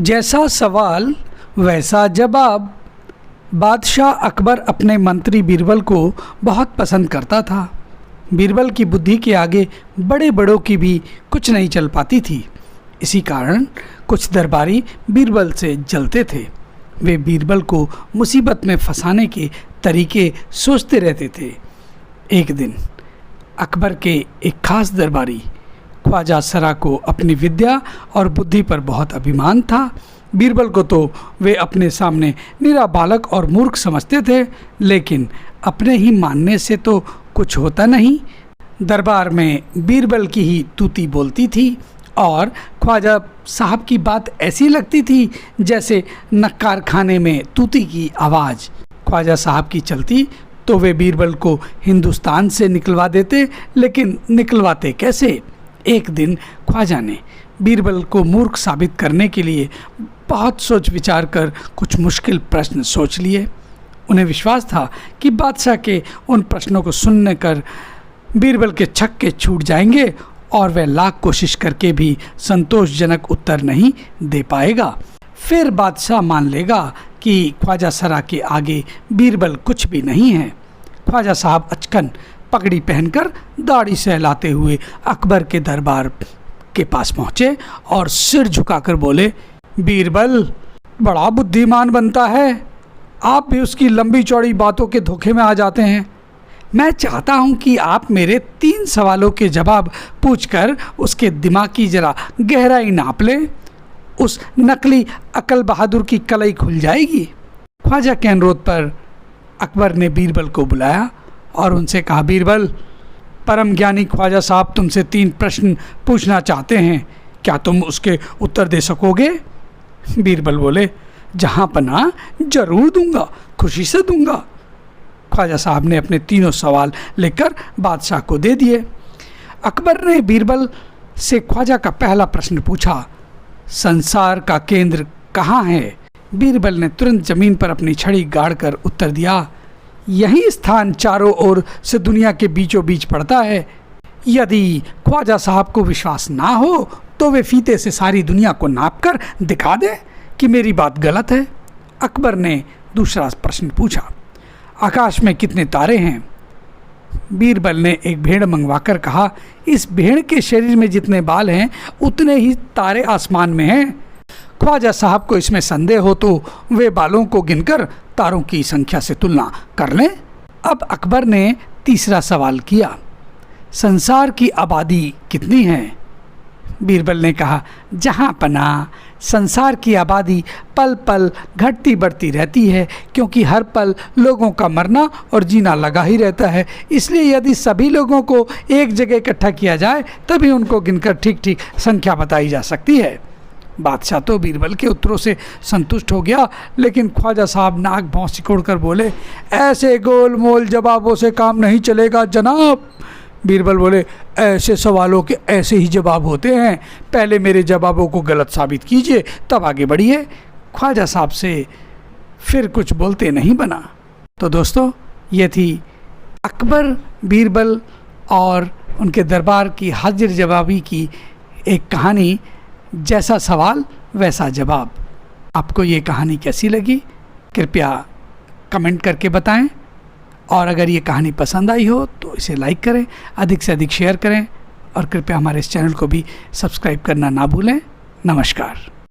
जैसा सवाल वैसा जवाब। बादशाह अकबर अपने मंत्री बीरबल को बहुत पसंद करता था। बीरबल की बुद्धि के आगे बड़े बड़ों की भी कुछ नहीं चल पाती थी। इसी कारण कुछ दरबारी बीरबल से जलते थे। वे बीरबल को मुसीबत में फंसाने के तरीके सोचते रहते थे। एक दिन अकबर के एक खास दरबारी ख्वाजा सरा को अपनी विद्या और बुद्धि पर बहुत अभिमान था। बीरबल को तो वे अपने सामने निरा बालक और मूर्ख समझते थे, लेकिन अपने ही मानने से तो कुछ होता नहीं। दरबार में बीरबल की ही तूती बोलती थी और ख्वाजा साहब की बात ऐसी लगती थी जैसे नक्कार खाने में तूती की आवाज़। ख्वाजा साहब की चलती तो वे बीरबल को हिंदुस्तान से निकलवा देते, लेकिन निकलवाते कैसे? एक दिन ख्वाजा ने बीरबल को मूर्ख साबित करने के लिए बहुत सोच विचार कर कुछ मुश्किल प्रश्न सोच लिए। उन्हें विश्वास था कि बादशाह के उन प्रश्नों को सुनने कर बीरबल के छक्के छूट जाएंगे और वह लाख कोशिश करके भी संतोषजनक उत्तर नहीं दे पाएगा। फिर बादशाह मान लेगा कि ख्वाजा सरा के आगे बीरबल कुछ भी नहीं है। ख्वाजा साहब अचकन पगड़ी पहनकर दाढ़ी सहलाते हुए अकबर के दरबार के पास पहुँचे और सिर झुकाकर बोले, बीरबल बड़ा बुद्धिमान बनता है, आप भी उसकी लंबी चौड़ी बातों के धोखे में आ जाते हैं। मैं चाहता हूं कि आप मेरे 3 सवालों के जवाब पूछकर उसके दिमाग की जरा गहराई नाप लें। उस नकली अकल बहादुर की कलई खुल जाएगी। ख्वाजा के अनुरोध पर अकबर ने बीरबल को बुलाया और उनसे कहा, बीरबल, परम ज्ञानी ख्वाजा साहब तुमसे 3 प्रश्न पूछना चाहते हैं, क्या तुम उसके उत्तर दे सकोगे? बीरबल बोले, जहाँ पना जरूर दूंगा, खुशी से दूंगा। ख्वाजा साहब ने अपने 3 सवाल लेकर बादशाह को दे दिए। अकबर ने बीरबल से ख्वाजा का पहला प्रश्न पूछा, संसार का केंद्र कहाँ है? बीरबल ने तुरंत जमीन पर अपनी छड़ी गाड़कर उत्तर दिया, यही स्थान चारों ओर से दुनिया के बीचों बीच पड़ता है। यदि ख्वाजा साहब को विश्वास ना हो तो वे फीते से सारी दुनिया को नापकर दिखा दे कि मेरी बात गलत है। अकबर ने दूसरा प्रश्न पूछा, आकाश में कितने तारे हैं? बीरबल ने एक भेड़ मंगवाकर कहा, इस भेड़ के शरीर में जितने बाल हैं उतने ही तारे आसमान में हैं। ख्वाजा साहब को इसमें संदेह हो तो वे बालों को गिनकर तारों की संख्या से तुलना कर लें। अब अकबर ने तीसरा सवाल किया, संसार की आबादी कितनी है? बीरबल ने कहा, जहाँ पना संसार की आबादी पल पल घटती बढ़ती रहती है, क्योंकि हर पल लोगों का मरना और जीना लगा ही रहता है। इसलिए यदि सभी लोगों को एक जगह इकट्ठा किया जाए तभी उनको गिनकर ठीक ठीक संख्या बताई जा सकती है। बादशाह तो बीरबल के उत्तरों से संतुष्ट हो गया, लेकिन ख्वाजा साहब नाक भौं सिकोड़ कर बोले, ऐसे गोल मोल जवाबों से काम नहीं चलेगा जनाब। बीरबल बोले, ऐसे सवालों के ऐसे ही जवाब होते हैं, पहले मेरे जवाबों को गलत साबित कीजिए तब आगे बढ़िए। ख्वाजा साहब से फिर कुछ बोलते नहीं बना। तो दोस्तों, ये थी अकबर, बीरबल और उनके दरबार की हाजिर जवाबी की एक कहानी, जैसा सवाल वैसा जवाब। आपको ये कहानी कैसी लगी कृपया कमेंट करके बताएं, और अगर ये कहानी पसंद आई हो तो इसे लाइक करें, अधिक से अधिक शेयर करें और कृपया हमारे इस चैनल को भी सब्सक्राइब करना ना भूलें। नमस्कार।